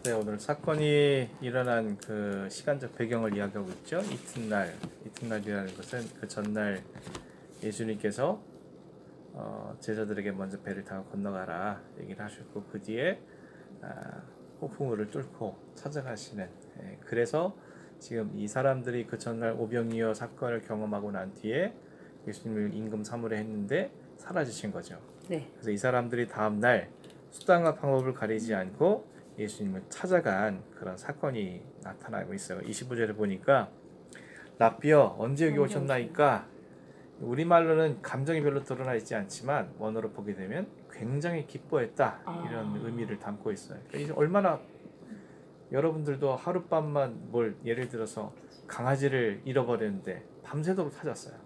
네, 오늘 사건이 일어난 그 시간적 배경을 이야기하고 있죠. 이튿날이라는 것은 그 전날 예수님께서 제자들에게 먼저 배를 타고 건너가라 얘기를 하셨고, 그 뒤에 폭풍우를 뚫고 찾아가시는, 그래서 지금 이 사람들이 그 전날 오병이어 사건을 경험하고 난 뒤에 예수님을 임금 사무를 했는데 사라지신 거죠. 네. 그래서 이 사람들이 다음날 수단과 방법을 가리지 않고 예수님을 찾아간 그런 사건이 나타나고 있어요. 25절에 보니까 라삐어 언제 여기 오셨나이까, 우리말로는 감정이 별로 드러나 있지 않지만 원어로 보게 되면 굉장히 기뻐했다, 이런 의미를 담고 있어요. 그러니까 얼마나, 여러분들도 하룻밤만 예를 들어서 강아지를 잃어버렸는데 밤새도록 찾았어요.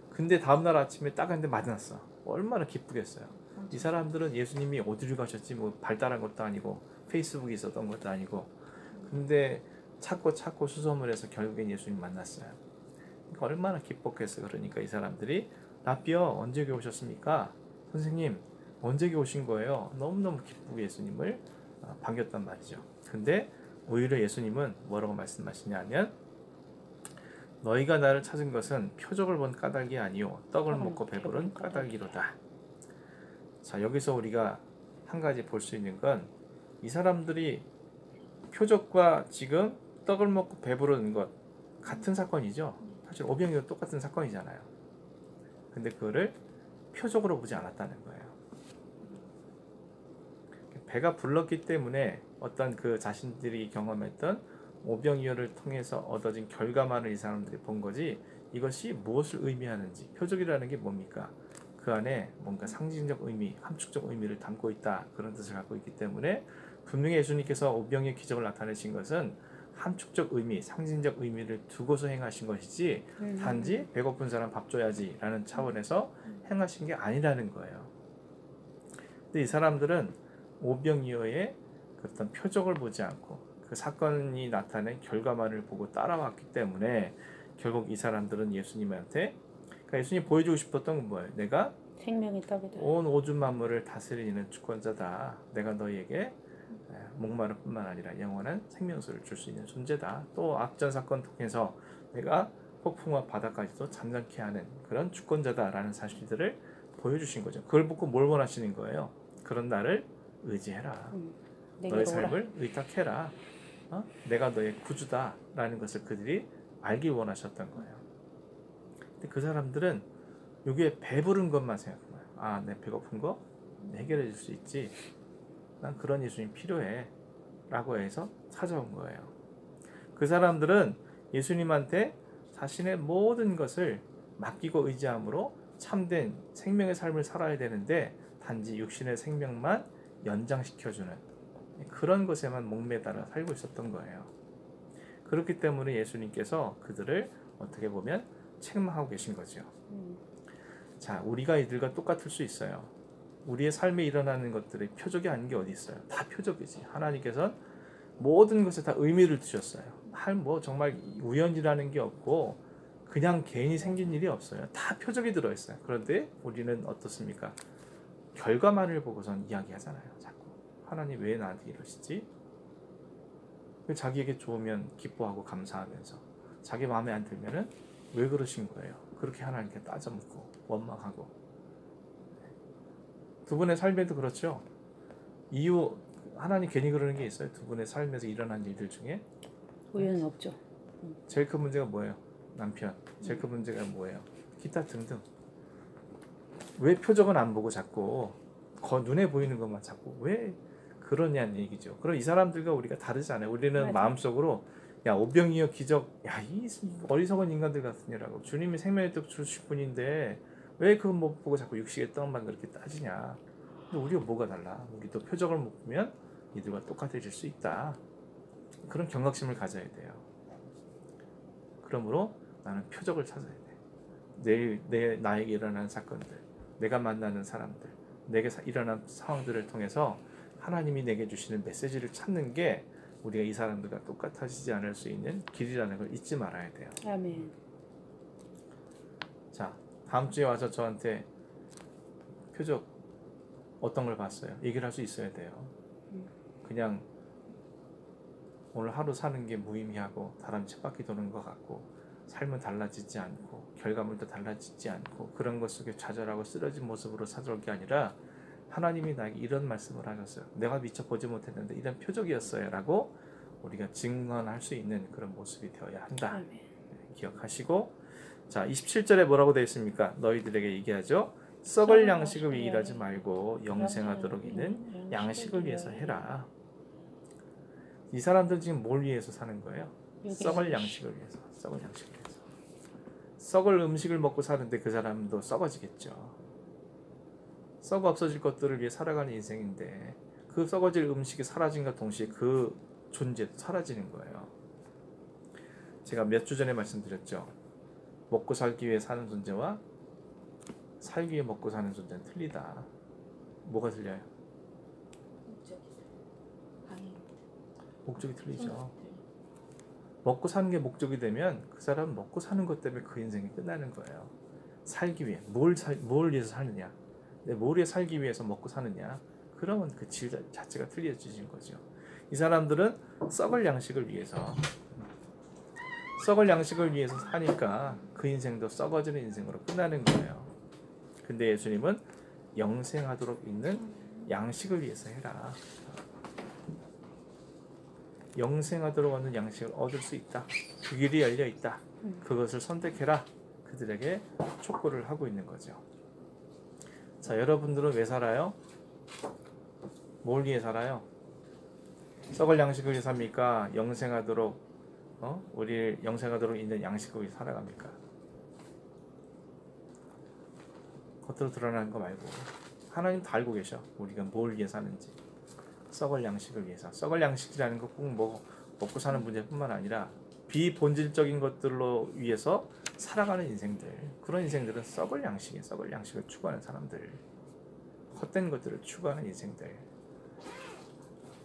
근데 다음날 아침에 딱 한대 맞았어. 얼마나 기쁘겠어요. 이 사람들은 예수님이 어디를 가셨지 뭐 발달한 것도 아니고 페이스북이 있었던 것도 아니고, 근데 찾고 수소문을 해서 결국엔 예수님 만났어요. 그러니까 얼마나 기뻤겠어요. 그러니까 이 사람들이 라삐어 언제 오셨습니까? 선생님 언제 오신 거예요? 너무너무 기쁘게 예수님을 반겼단 말이죠. 근데 오히려 예수님은 뭐라고 말씀하시냐면, 너희가 나를 찾은 것은 표적을 본 까닭이 아니요 떡을 먹고 배부른 까닭이로다. 자, 여기서 우리가 한 가지 볼 수 있는 건, 이 사람들이 표적과 지금 떡을 먹고 배부르는 것 같은 사건이죠. 사실 오병이도 똑같은 사건이잖아요. 근데 그거를 표적으로 보지 않았다는 거예요. 배가 불렀기 때문에 어떤 그 자신들이 경험했던 오병이어를 통해서 얻어진 결과만을 이 사람들이 본 거지, 이것이 무엇을 의미하는지, 표적이라는 게 뭡니까? 그 안에 뭔가 상징적 의미, 함축적 의미를 담고 있다, 그런 뜻을 갖고 있기 때문에 분명히 예수님께서 오병이어 기적을 나타내신 것은 함축적 의미, 상징적 의미를 두고서 행하신 것이지 단지 배고픈 사람 밥 줘야지 라는 차원에서 행하신 게 아니라는 거예요. 근데 이 사람들은 오병이어의 어떤 표적을 보지 않고 그 사건이 나타낸 결과만을 보고 따라왔기 때문에 결국 이 사람들은 예수님한테, 그러니까 예수님 보여주고 싶었던 건 뭐예요? 내가 생명의 떡이다. 온 오줌 만물을 다스리는 주권자다. 내가 너희에게 목마를 뿐만 아니라 영원한 생명수를 줄 수 있는 존재다. 또 앞전 사건 통해서 내가 폭풍과 바다까지도 잠잠케 하는 그런 주권자다라는 사실들을 보여주신 거죠. 그걸 보고 뭘 원하시는 거예요? 그런 나를 의지해라. 너의 삶을 의탁해라. 내가 너의 구주다라는 것을 그들이 알기 원하셨던 거예요. 근데 그 사람들은 여기에 배부른 것만 생각한 거예요. 내 배고픈 거 해결해 줄 수 있지. 난 그런 예수님 필요해 라고 해서 찾아온 거예요. 그 사람들은 예수님한테 자신의 모든 것을 맡기고 의지함으로 참된 생명의 삶을 살아야 되는데, 단지 육신의 생명만 연장시켜주는 그런 것에만 목매달아 살고 있었던 거예요. 그렇기 때문에 예수님께서 그들을 어떻게 보면 책망하고 계신 거죠. 자, 우리가 이들과 똑같을 수 있어요. 우리의 삶에 일어나는 것들이 표적이 아닌 게 어디 있어요? 다 표적이지. 하나님께서는 모든 것에 다 의미를 두셨어요. 정말 우연이라는 게 없고 그냥 개인이 생긴 일이 없어요. 다 표적이 들어있어요. 그런데 우리는 어떻습니까? 결과만을 보고선 이야기하잖아요. 자꾸 하나님 왜 나한테 이러시지? 자기에게 좋으면 기뻐하고 감사하면서 자기 마음에 안 들면은 왜 그러신 거예요? 그렇게 하나님께 따져묻고 원망하고. 두 분의 삶에도 그렇죠. 이유, 하나님 괜히 그러는 게 있어요? 두 분의 삶에서 일어난 일들 중에 우연은 없죠. 제일 큰 문제가 뭐예요? 남편. 제일 큰 문제가 뭐예요? 기타 등등. 왜 표적은 안 보고 자꾸 눈에 보이는 것만 자꾸 왜 그러냐는 얘기죠. 그럼 이 사람들과 우리가 다르잖아요. 우리는 맞아. 마음속으로 오병이어 기적, 이 어리석은 인간들 같으니라고, 주님이 생명의 떡 주실 분인데 왜 그거 못 보고 자꾸 육식의 떡만 그렇게 따지냐. 근데 우리가 뭐가 달라? 우리도 표적을 못 보면 이들과 똑같아질 수 있다. 그런 경각심을 가져야 돼요. 그러므로 나는 표적을 찾아야 돼. 나에게 일어나는 사건들, 내가 만나는 사람들, 내게 일어난 상황들을 통해서 하나님이 내게 주시는 메시지를 찾는 게 우리가 이 사람들과 똑같아지지 않을 수 있는 길이라는 걸 잊지 말아야 돼요. 아멘. 자, 다음 주에 와서 저한테 표적 어떤 걸 봤어요? 얘기를 할 수 있어야 돼요. 그냥 오늘 하루 사는 게 무의미하고 다른 쳇바퀴 도는 것 같고 삶은 달라지지 않고 결과물도 달라지지 않고 그런 것 속에 좌절하고 쓰러진 모습으로 살아올 게 아니라 하나님이 나에게 이런 말씀을 하셨어요. 내가 미처 보지 못했는데 이런 표적이었어요 라고 우리가 증언할 수 있는 그런 모습이 되어야 한다. 기억하시고, 자 27절에 뭐라고 되어 있습니까? 너희들에게 얘기하죠. 썩을 양식을 위해 일하지 말고 영생하도록 있는 양식을 위해서 해라. 이 사람들 지금 뭘 위해서 사는 거예요? 썩을 양식을 위해서. 썩을 양식을 위해서. 썩을 음식을 먹고 사는데 그 사람도 썩어지겠죠. 썩어 없어질 것들을 위해 살아가는 인생인데 그 썩어질 음식이 사라진과 동시에 그 존재도 사라지는 거예요. 제가 몇 주 전에 말씀드렸죠. 먹고 살기 위해 사는 존재와 살기 위해 먹고 사는 존재는 틀리다. 뭐가 틀려요? 목적이 틀리죠. 먹고 사는 게 목적이 되면 그 사람은 먹고 사는 것 때문에 그 인생이 끝나는 거예요. 살기 위해 뭘 위해서 사느냐, 뭘 위해 살기 위해서 먹고 사느냐, 그러면 그 질 자체가 틀려지는 거죠. 이 사람들은 썩을 양식을 위해서 사니까 그 인생도 썩어지는 인생으로 끝나는 거예요. 근데 예수님은 영생하도록 있는 양식을 위해서 해라. 영생하도록 하는 양식을 얻을 수 있다. 그 길이 열려 있다. 그것을 선택해라. 그들에게 촉구를 하고 있는 거죠. 자, 여러분들은 왜 살아요? 뭘 위해 살아요? 썩을 양식을 위해 삽니까? 영생하도록 우리 영생하도록 있는 양식을 위해 살아갑니까? 겉으로 드러나는 거 말고 하나님 다 알고 계셔. 우리가 뭘 위해 사는지. 썩을 양식을 위해서. 썩을 양식이라는 거 꼭 먹고 사는 문제뿐만 아니라 비본질적인 것들로 위해서 살아가는 인생들. 그런 인생들은 썩을 양식을 추구하는 사람들. 헛된 것들을 추구하는 인생들.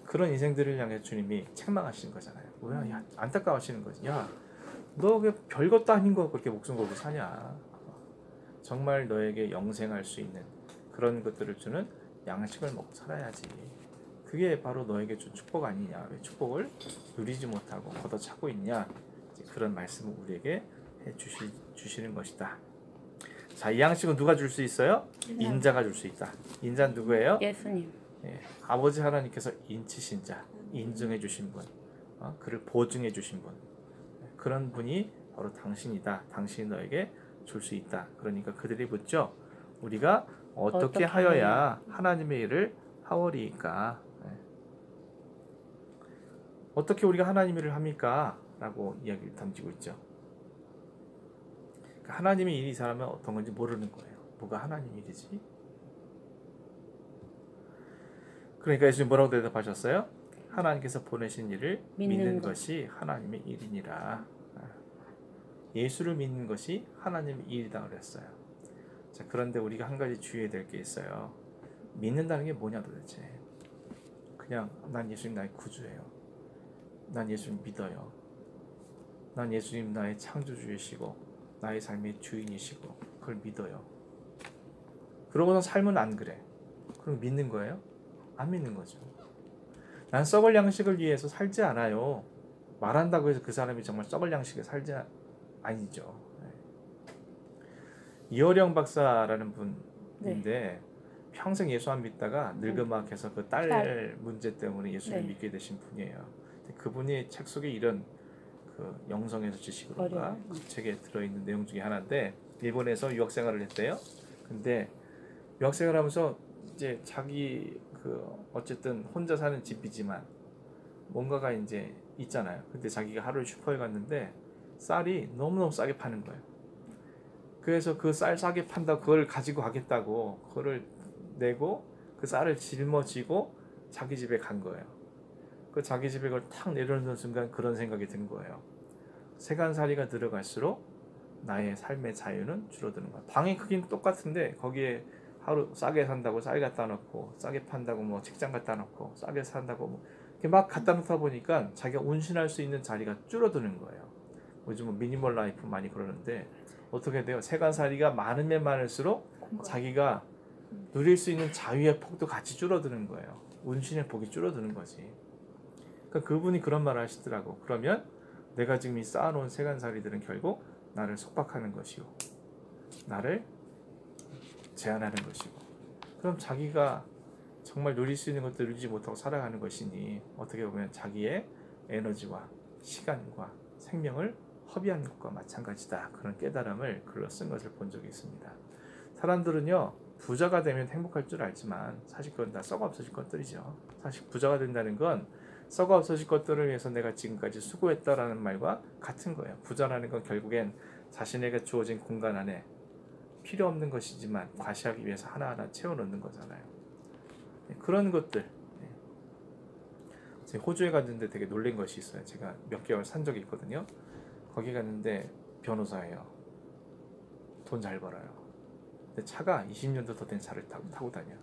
그런 인생들을 향해 주님이 책망하시는 거잖아요. 뭐야, 야, 안타까워하시는 거지. 야, 너 별것도 아닌 거 그렇게 목숨 걸고 사냐. 정말 너에게 영생할 수 있는 그런 것들을 주는 양식을 먹고 살아야지. 그게 바로 너에게 준 축복 아니냐. 왜 축복을 누리지 못하고 걷어차고 있냐. 그런 말씀을 우리에게 해주시는 것이다. 자, 이 양식은 누가 줄 수 있어요? 인자가 줄 수 있다. 인자는 누구예요? 예수님. 예, 아버지 하나님께서 인치신 자, 인정해 주신 분, 그를 보증해 주신 분, 그런 분이 바로 당신이다. 당신이 너에게 줄 수 있다. 그러니까 그들이 묻죠. 우리가 어떻게 하여야 하나님의 일을 하오리이까? 어떻게 우리가 하나님 일을 합니까? 라고 이야기를 던지고 있죠. 그러니까 하나님의 일이 이 사람은 어떤 건지 모르는 거예요. 뭐가 하나님 일이지? 그러니까 예수님 뭐라고 대답하셨어요? 하나님께서 보내신 일을 믿는 것이 하나님의 일이니라. 예수를 믿는 것이 하나님의 일이다 그랬어요. 자, 그런데 우리가 한 가지 주의해야 될 게 있어요. 믿는다는 게 뭐냐 도대체. 그냥 난 예수님 나의 구주예요. 난 예수님 믿어요. 난 예수님 나의 창조주이시고 나의 삶의 주인이시고 그걸 믿어요. 그러고서 삶은 안 그래. 그럼 믿는 거예요? 안 믿는 거죠. 난 썩을 양식을 위해서 살지 않아요. 말한다고 해서 그 사람이 정말 썩을 양식에 살지 아니죠. 이어령 박사라는 분인데 평생 예수 안 믿다가 늙음악해서 그 딸 문제 때문에 예수를 믿게 되신 분이에요. 그분이 책 속에 이런 그 영성에서 지식으로가 그 책에 들어있는 내용 중에 하나인데 일본에서 유학생활을 했대요. 근데 유학생활을 하면서 이제 자기 그 어쨌든 혼자 사는 집이지만 뭔가가 이제 있잖아요. 근데 자기가 하루 슈퍼에 갔는데 쌀이 너무너무 싸게 파는 거예요. 그래서 그 쌀 싸게 판다고 그걸 가지고 가겠다고 그거를 내고 그 쌀을 짊어지고 자기 집에 간 거예요. 그 자기 집에 그걸 탁 내려놓는 순간 그런 생각이 든 거예요. 세간살이가 들어갈수록 나의 삶의 자유는 줄어드는 거야. 방의 크기는 똑같은데 거기에 하루 싸게 산다고 쌀 갖다 놓고 싸게 판다고 뭐 책장 갖다 놓고 싸게 산다고 뭐 이렇게 막 갖다 놓다 보니까 자기가 운신할 수 있는 자리가 줄어드는 거예요. 요즘은 미니멀 라이프 많이 그러는데 어떻게 돼요? 세간살이가 많으면 많을수록 자기가 누릴 수 있는 자유의 폭도 같이 줄어드는 거예요. 운신의 폭이 줄어드는 거지. 그러니까 그러니까 그분이 그런 말을 하시더라고. 그러면 내가 지금 이 쌓아놓은 세간살이들은 결국 나를 속박하는 것이고 나를 제한하는 것이고, 그럼 자기가 정말 누릴 수 있는 것들을 누리지 못하고 살아가는 것이니 어떻게 보면 자기의 에너지와 시간과 생명을 허비하는 것과 마찬가지다. 그런 깨달음을 글로 쓴 것을 본 적이 있습니다. 사람들은요, 부자가 되면 행복할 줄 알지만 사실 그건 다 썩어 없어질 것들이죠. 사실 부자가 된다는 건 썩어 없어질 것들을 위해서 내가 지금까지 수고했다라는 말과 같은 거예요. 부자라는 건 결국엔 자신에게 주어진 공간 안에 필요 없는 것이지만 과시하기 위해서 하나하나 채워넣는 거잖아요. 그런 것들. 제가 호주에 갔는데 되게 놀란 것이 있어요. 제가 몇 개월 산 적이 있거든요. 거기 갔는데 변호사예요. 돈 잘 벌어요. 근데 차가 20년도 더 된 차를 타고 다녀.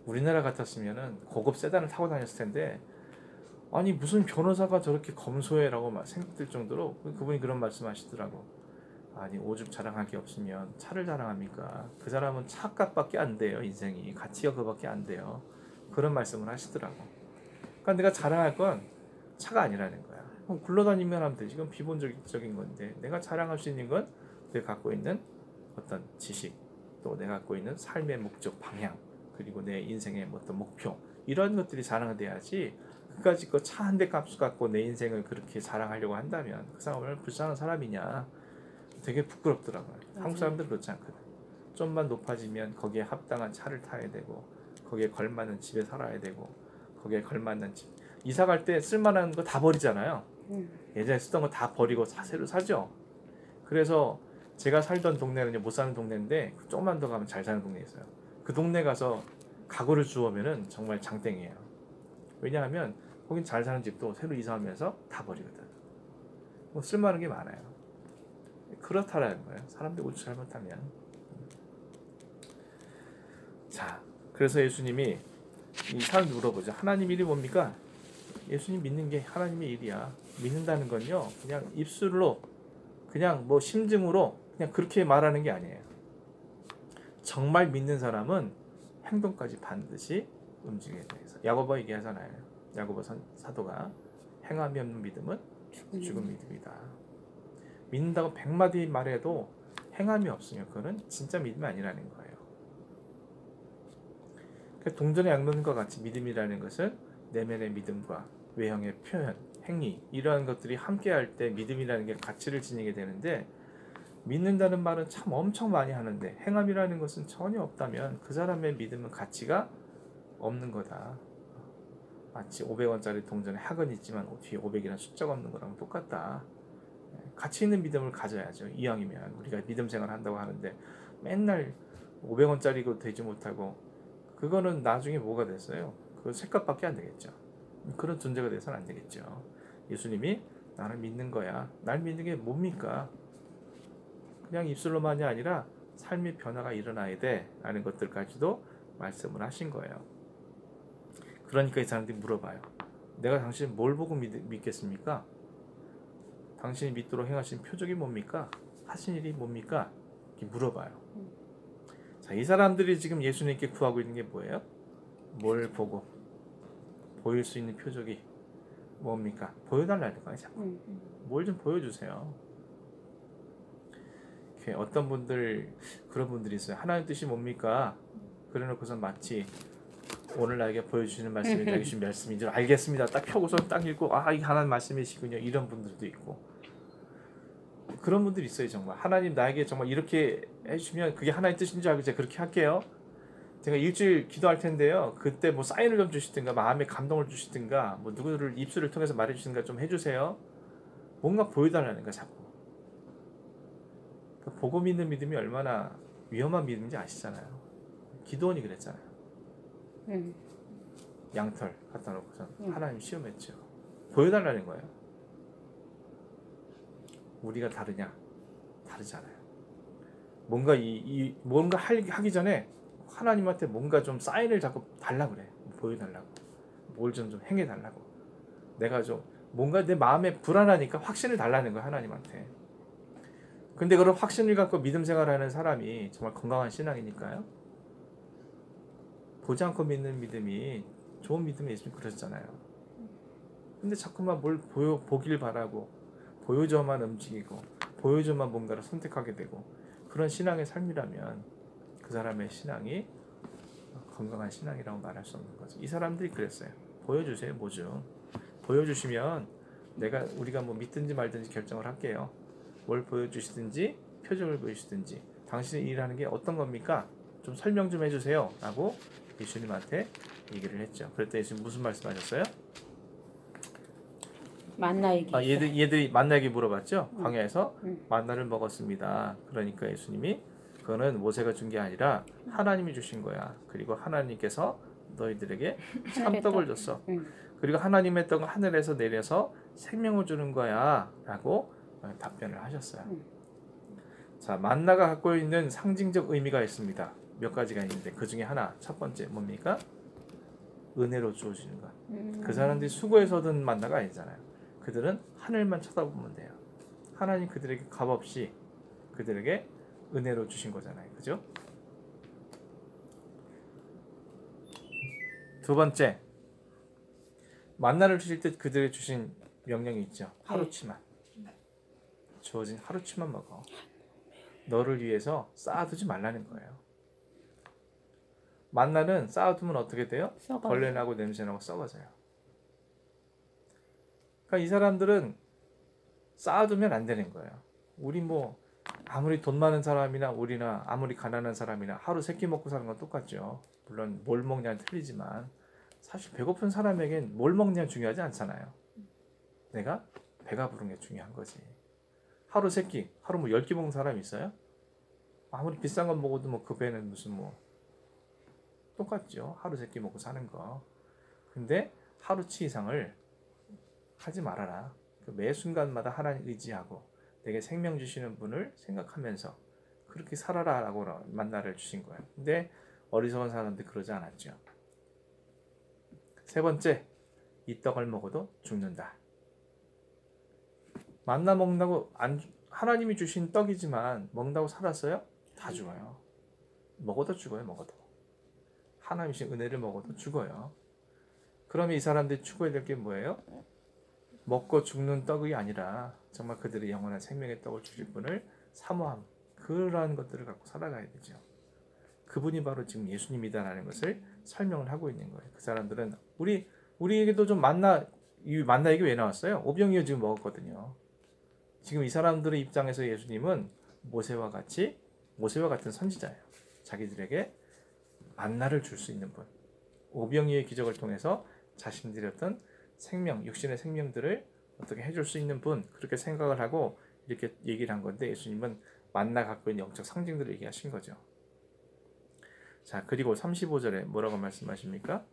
우리나라 같았으면은 고급 세단을 타고 다녔을 텐데, 아니 무슨 변호사가 저렇게 검소해라고 막 생각될 정도로 그분이 그런 말씀하시더라고. 아니 오죽 자랑할 게 없으면 차를 자랑합니까? 그 사람은 차값밖에 안 돼요. 인생이 가치가 그밖에 안 돼요. 그런 말씀을 하시더라고. 그러니까 내가 자랑할 건 차가 아니라는 거야. 그럼 굴러다니면 하면 되지. 이건 비본적인 건데, 내가 자랑할 수 있는 건 내가 갖고 있는 어떤 지식, 또 내가 갖고 있는 삶의 목적, 방향, 그리고 내 인생의 어떤 목표, 이런 것들이 자랑이 돼야지. 그까짓 거 차 한 대 값을 갖고 내 인생을 그렇게 자랑하려고 한다면 그 사람은 얼마나 불쌍한 사람이냐. 되게 부끄럽더라고요. 한국 사람들 그렇지 않거든. 좀만 높아지면 거기에 합당한 차를 타야 되고, 거기에 걸맞는 집에 살아야 되고, 거기에 걸맞는 집, 이사 갈 때 쓸만한 거 다 버리잖아요. 예전에 쓰던 거 다 버리고 새로 사죠. 그래서 제가 살던 동네는 못 사는 동네인데 조금만 더 가면 잘 사는 동네에 있어요. 그 동네 가서 가구를 주우면은 정말 장땡이에요. 왜냐하면 거긴 잘 사는 집도 새로 이사하면서 다 버리거든. 뭐 쓸만한 게 많아요. 그렇다라는 거예요. 사람들이 오죽 잘못하면. 자, 그래서 예수님이 이 사람들 물어보죠. 하나님 일이 뭡니까? 예수님 믿는 게 하나님의 일이야. 믿는다는 건요, 그냥 입술로, 그냥 뭐 심증으로 그냥 그렇게 말하는 게 아니에요. 정말 믿는 사람은 행동까지 반드시 움직여야 돼서. 야고보 얘기하잖아요. 야고보 사도가 행함이 없는 믿음은 죽은 믿음이다. 믿는다고 100마디 말해도 행함이 없으면 그거는 진짜 믿음이 아니라는 거예요. 동전의 양면과 같이 믿음이라는 것은 내면의 믿음과 외형의 표현, 행위, 이러한 것들이 함께할 때 믿음이라는 게 가치를 지니게 되는데, 믿는다는 말은 참 엄청 많이 하는데 행함이라는 것은 전혀 없다면 그 사람의 믿음은 가치가 없는 거다. 마치 500원짜리 동전에 학은 있지만 뒤에 500이라는 숫자가 없는 거랑 똑같다. 가치 있는 믿음을 가져야죠. 이왕이면 우리가 믿음 생활 한다고 하는데 맨날 500원짜리도 되지 못하고, 그거는 나중에 뭐가 됐어요? 그 색깔밖에 안 되겠죠. 그런 존재가 돼서는 안 되겠죠. 예수님이 나를 믿는 거야. 날 믿는 게 뭡니까? 그냥 입술로만이 아니라 삶의 변화가 일어나야 돼 라는 것들까지도 말씀을 하신 거예요. 그러니까 이 사람들이 물어봐요. 내가 당신 뭘 보고 믿겠습니까? 당신이 믿도록 행하신 표적이 뭡니까? 하신 일이 뭡니까? 이렇게 물어봐요. 자, 이 사람들이 지금 예수님께 구하고 있는 게 뭐예요? 뭘 보고 보일 수 있는 표적이 뭡니까? 보여달라는 거예요. 자꾸. 뭘 좀 보여주세요. 어떤 분들, 그런 분들이 있어요. 하나님 뜻이 뭡니까? 그래놓고서 마치 오늘 나에게 보여주시는 말씀이 나에게 주신 말씀인 줄 알겠습니다. 딱 펴고서 딱 읽고, 아, 이게 하나님 말씀이시군요. 이런 분들도 있고. 그런 분들이 있어요. 정말 하나님 나에게 정말 이렇게 해주시면 그게 하나님 뜻인 줄 알고 제가 그렇게 할게요. 제가 일주일 기도할 텐데요. 그때 뭐 사인을 좀 주시든가, 마음에 감동을 주시든가, 뭐 누구를 입술을 통해서 말해주시든가 좀 해주세요. 뭔가 보여달라는 거야 자꾸. 보고 믿는 믿음이 얼마나 위험한 믿음인지 아시잖아요. 기도원이 그랬잖아요. 양털 갖다 놓고서 하나님 시험했죠. 보여달라는 거예요. 우리가 다르냐? 다르잖아요. 뭔가 뭔가 하기 전에 하나님한테 뭔가 좀 사인을 자꾸 달라 그래. 보여달라고. 뭘 좀 행해달라고. 내가 좀 뭔가 내 마음에 불안하니까 확신을 달라는 거야 하나님한테. 근데 그런 확신을 갖고 믿음 생활하는 사람이 정말 건강한 신앙이니까요. 보지 않고 믿는 믿음이 좋은 믿음이 예수님 그러셨잖아요. 근데 자꾸만 뭘 보길 바라고 보여줘만 움직이고 보여줘만 뭔가를 선택하게 되고 그런 신앙의 삶이라면 그 사람의 신앙이 건강한 신앙이라고 말할 수 없는 거죠. 이 사람들이 그랬어요. 보여주세요. 뭐죠? 보여주시면 우리가 뭐 믿든지 말든지 결정을 할게요. 뭘 보여주시든지 표정을 보여주시든지 당신이 일하는 게 어떤 겁니까? 좀 설명 좀 해주세요. 라고 예수님한테 얘기를 했죠. 그랬더니 예수님 무슨 말씀하셨어요? 만나 얘기. 얘들이 만나 얘기 물어봤죠. 광야에서 만나를 먹었습니다. 그러니까 예수님이 그거는 모세가 준 게 아니라 하나님이 주신 거야. 그리고 하나님께서 너희들에게 참떡을 줬어. 그리고 하나님의 떡은 하늘에서 내려서 생명을 주는 거야. 라고 답변을 하셨어요. 자, 만나가 갖고 있는 상징적 의미가 있습니다. 몇 가지가 있는데 그 중에 하나, 첫 번째 뭡니까? 은혜로 주어지는 것. 그 사람들이 수고해서 얻은 만나가 아니잖아요. 그들은 하늘만 쳐다보면 돼요. 하나님 그들에게 값없이 그들에게 은혜로 주신 거잖아요. 그죠? 두 번째, 만나를 주실 때 그들에게 주신 명령이 있죠. 하루치만. 주어진 하루치만 먹어. 너를 위해서 쌓아두지 말라는 거예요. 만나는 쌓아두면 어떻게 돼요? 벌레나고 냄새나고 썩어져요. 그러니까 이 사람들은 쌓아두면 안 되는 거예요. 우리 뭐 아무리 돈 많은 사람이나 우리나 아무리 가난한 사람이나 하루 세 끼 먹고 사는 건 똑같죠. 물론 뭘 먹냐는 틀리지만 사실 배고픈 사람에겐 뭘 먹냐는 중요하지 않잖아요. 내가 배가 부른 게 중요한 거지. 하루 세 끼, 하루 뭐 10끼 먹는 사람이 있어요? 아무리 비싼 건 먹어도 뭐 그 배는 무슨 뭐 똑같죠. 하루 세 끼 먹고 사는 거. 근데 하루치 이상을 하지 말아라. 매 순간마다 하나님 의지하고 내게 생명 주시는 분을 생각하면서 그렇게 살아라라고 만나를 주신 거예요. 근데 어리석은 사람들 그러지 않았죠. 세 번째, 이 떡을 먹어도 죽는다. 만나 먹는다고 하나님이 주신 떡이지만 먹는다고 살았어요? 다 죽어요. 먹어도 죽어요. 먹어도. 하나님이 주신 은혜를 먹어도 죽어요. 그러면 이 사람들이 추구해야 될 게 뭐예요? 먹고 죽는 떡이 아니라 정말 그들의 영원한 생명의 떡을 주실 분을 사모함, 그러한 것들을 갖고 살아가야 되죠. 그분이 바로 지금 예수님이다라는 것을 설명을 하고 있는 거예요. 그 사람들은 우리에게도 좀 이 만나 얘기 왜 나왔어요? 오병이어 지금 먹었거든요. 지금 이 사람들의 입장에서 예수님은 모세와 같은 선지자예요. 자기들에게 만나를 줄 수 있는 분. 오병이어의 기적을 통해서 자신들의 어떤 생명, 육신의 생명들을 어떻게 해줄 수 있는 분, 그렇게 생각을 하고 이렇게 얘기를 한 건데 예수님은 만나 갖고 있는 영적 상징들을 얘기하신 거죠. 자, 그리고 35절에 뭐라고 말씀하십니까?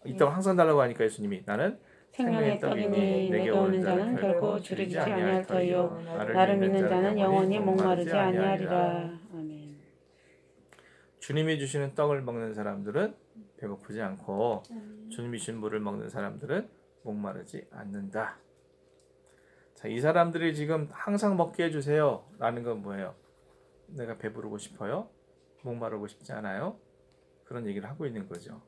이 떡 항상 달라고 하니까 예수님이 나는 생명의 떡이니 내게 오는 자는 결코 주르지 아니할 터이요 나를 믿는 자는 영원히 목마르지 아니하리라. 아멘. 주님이 주시는 떡을 먹는 사람들은 배고프지 않고 주님이 주신 물을 먹는 사람들은 목마르지 않는다. 자, 이 사람들이 지금 항상 먹게 해주세요 라는 건 뭐예요? 내가 배부르고 싶어요? 목마르고 싶지 않아요? 그런 얘기를 하고 있는 거죠.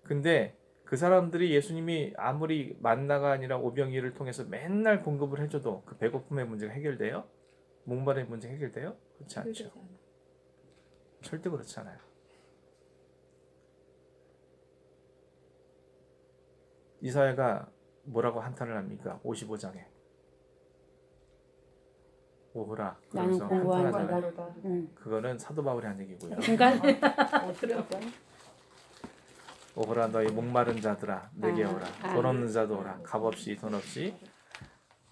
근데 그 사람들이 예수님이 아무리 만나가 아니라 오병이어를 통해서 맨날 공급을 해줘도 그 배고픔의 문제가 해결돼요? 목마름의 문제가 해결돼요? 그렇지 않죠. 절대 그렇지 않아요. 이사야가 뭐라고 한탄을 합니까? 55장에 오호라 그래서 한탄하잖아요. 그거는 사도 바울이 한 얘기고요. 오호라 너희 목마른 자들아 내게 오라. 돈 없는 자도 오라. 값없이 돈 없이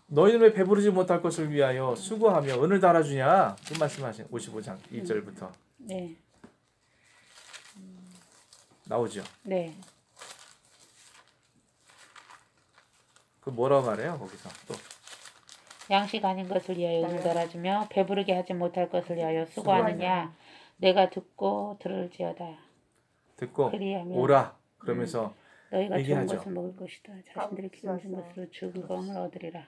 너희는 왜 배부르지 못할 것을 위하여 수고하며 은을 달아주냐? 그 말씀하신 55장 1절부터 네. 나오죠. 네. 그 뭐라고 말해요? 거기서 또 양식 아닌 것을 위하여 은을 달아주며 배부르게 하지 못할 것을 위하여 수고하느냐? 내가 듣고 들을지어다. 듣고 그리하면 오라 그러면서 너희가 얘기하죠. 좋은 것을 먹을 것이다. 자신들이 기름진 것으로 죽음을 얻으리라.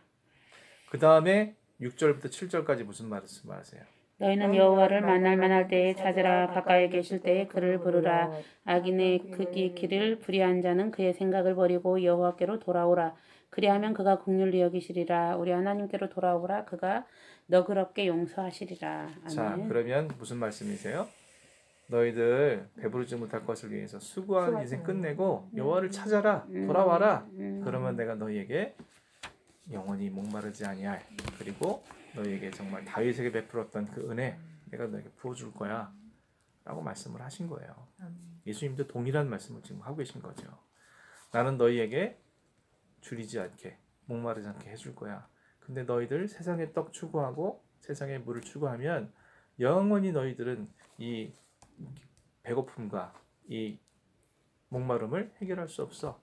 그 다음에 6절부터 7절까지 무슨 말씀을 하세요? 너희는 여호와를 만날 만할 때에 찾으라. 가까이 계실 때에 그를 부르라. 악인의 그의 길을 불의한 자는 그의 생각을 버리고 여호와께로 돌아오라. 그리하면 그가 긍휼히 여기시리라. 우리 하나님께로 돌아오라. 그가 너그럽게 용서하시리라. 아멘. 자, 그러면 무슨 말씀이세요? 너희들 배부르지 못할 것을 위해서 수고하는 인생 끝내고 여호와를 찾아라. 돌아와라. 그러면 내가 너희에게 영원히 목마르지 아니할, 그리고 너희에게 정말 다윗에게 베풀었던 그 은혜 내가 너에게 부어줄 거야 라고 말씀을 하신 거예요. 예수님도 동일한 말씀을 지금 하고 계신 거죠. 나는 너희에게 줄이지 않게, 목마르지 않게 해줄 거야. 근데 너희들 세상의 떡 추구하고 세상의 물을 추구하면 영원히 너희들은 이 배고픔과 이 목마름을 해결할 수 없어.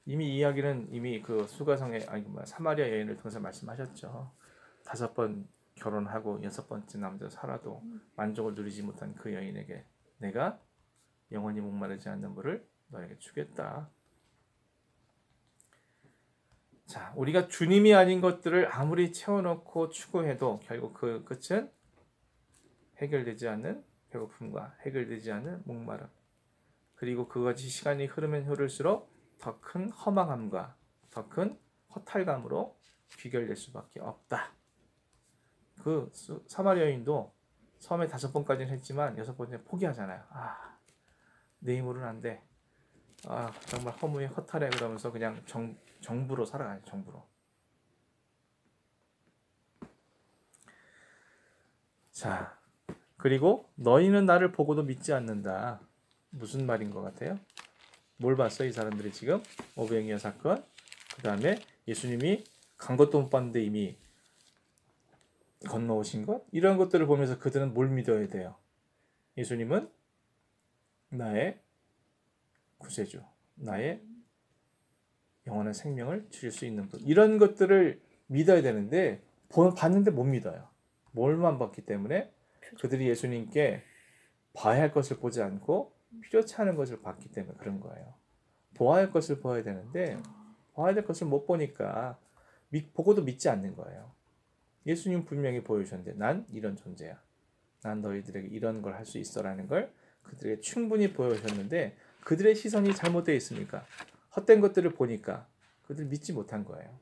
이미 이야기는 이미 그 수가성의 사마리아 여인을 통해서 말씀하셨죠. 5번 결혼하고 6번째 남자 살아도 만족을 누리지 못한 그 여인에게 내가 영원히 목마르지 않는 물을 너에게 주겠다. 자, 우리가 주님이 아닌 것들을 아무리 채워놓고 추구해도 결국 그 끝은 해결되지 않는 배고픔과 해결되지 않는 목마름, 그리고 그것이 시간이 흐르면 흐를수록 더 큰 허망함과 더 큰 허탈감으로 귀결될 수밖에 없다. 그 사마리아 여인도 처음에 5번까지는 했지만 6번째 포기하잖아요. 내 힘으로는 안 돼. 정말 허무해, 허탈해. 그러면서 그냥 정부로 살아가요. 정부로. 자, 그리고 너희는 나를 보고도 믿지 않는다. 무슨 말인 것 같아요? 뭘 봤어 이 사람들이 지금? 오병이어 사건, 그 다음에 예수님이 간 것도 못 봤는데 이미 건너오신 것, 이런 것들을 보면서 그들은 뭘 믿어야 돼요? 예수님은 나의 구세주, 나의 영원한 생명을 주실 수 있는 분, 이런 것들을 믿어야 되는데 봤는데 못 믿어요. 뭘만 봤기 때문에 그들이 예수님께 봐야 할 것을 보지 않고 필요치 않은 것을 봤기 때문에 그런 거예요. 보아야 할 것을 보아야 되는데 봐야 될 것을 못 보니까 보고도 믿지 않는 거예요. 예수님 분명히 보여주셨는데 난 이런 존재야. 난 너희들에게 이런 걸 할 수 있어라는 걸 그들에게 충분히 보여주셨는데 그들의 시선이 잘못되어 있으니까 헛된 것들을 보니까 그들 믿지 못한 거예요.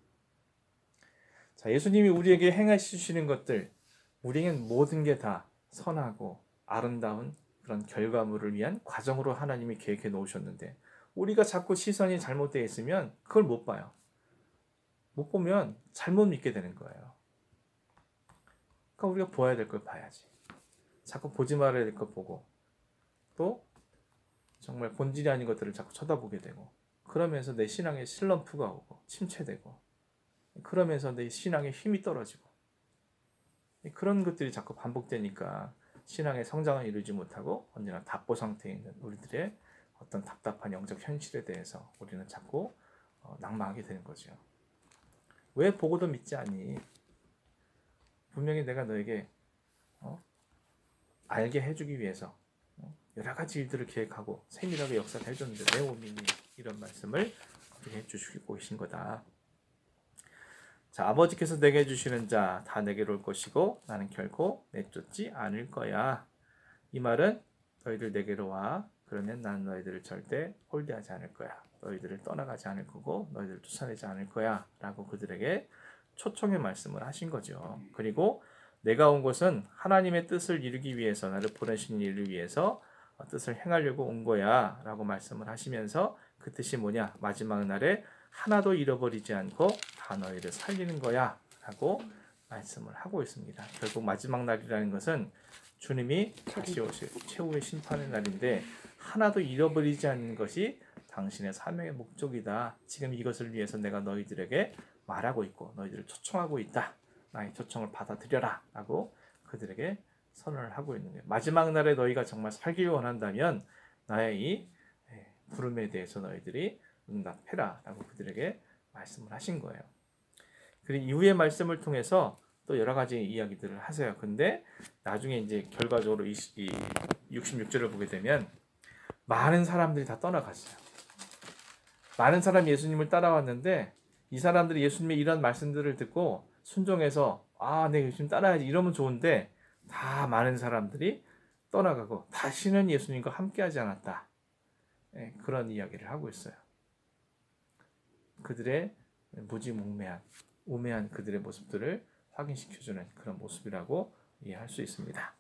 자, 예수님이 우리에게 행하시는 것들, 우리에겐 모든 게 다 선하고 아름다운 그런 결과물을 위한 과정으로 하나님이 계획해 놓으셨는데 우리가 자꾸 시선이 잘못되어 있으면 그걸 못 봐요. 못 보면 잘못 믿게 되는 거예요. 그러니까 우리가 보아야 될 걸 봐야지. 자꾸 보지 말아야 될 걸 보고 또 정말 본질이 아닌 것들을 자꾸 쳐다보게 되고 그러면서 내 신앙에 슬럼프가 오고 침체되고 그러면서 내 신앙의 힘이 떨어지고 그런 것들이 자꾸 반복되니까 신앙의 성장을 이루지 못하고 언제나 답보 상태에 있는 우리들의 어떤 답답한 영적 현실에 대해서 우리는 자꾸 낙망하게 되는 거죠. 왜 보고도 믿지 않니? 분명히 내가 너에게 알게 해주기 위해서 여러 가지 일들을 계획하고 세밀하게 역사를 해줬는데 왜 못 믿니? 이런 말씀을 해주시고 계신 거다. 자, 아버지께서 내게 주시는 자 다 내게로 올 것이고 나는 결코 내쫓지 않을 거야. 이 말은 너희들 내게로 와. 그러면 난 너희들을 절대 홀대하지 않을 거야. 너희들을 떠나가지 않을 거고 너희들을 쫓아내지 않을 거야. 라고 그들에게 초청의 말씀을 하신 거죠. 그리고 내가 온 것은 하나님의 뜻을 이루기 위해서, 나를 보내신 일을 위해서 뜻을 행하려고 온 거야. 라고 말씀을 하시면서 그 뜻이 뭐냐? 마지막 날에 하나도 잃어버리지 않고 다 너희를 살리는 거야. 라고 말씀을 하고 있습니다. 결국 마지막 날이라는 것은 주님이 다시 오실 최후의 심판의 날인데 하나도 잃어버리지 않는 것이 당신의 사명의 목적이다. 지금 이것을 위해서 내가 너희들에게 말하고 있고 너희들을 초청하고 있다. 나의 초청을 받아들여라. 라고 그들에게 선언을 하고 있는 거예요. 마지막 날에 너희가 정말 살기를 원한다면 나의 이 부름에 대해서 너희들이 응답해라. 라고 그들에게 말씀을 하신 거예요. 그리고 이후의 말씀을 통해서 또 여러 가지 이야기들을 하세요. 근데 나중에 이제 결과적으로 이 66절을 보게 되면 많은 사람들이 다 떠나갔어요. 많은 사람이 예수님을 따라왔는데 이 사람들이 예수님의 이런 말씀들을 듣고 순종해서 내가 예수님 따라야지 이러면 좋은데 다 많은 사람들이 떠나가고 다시는 예수님과 함께하지 않았다. 그런 이야기를 하고 있어요. 그들의 무지몽매한 우매한 그들의 모습들을 확인시켜주는 그런 모습이라고 이해할 수 있습니다.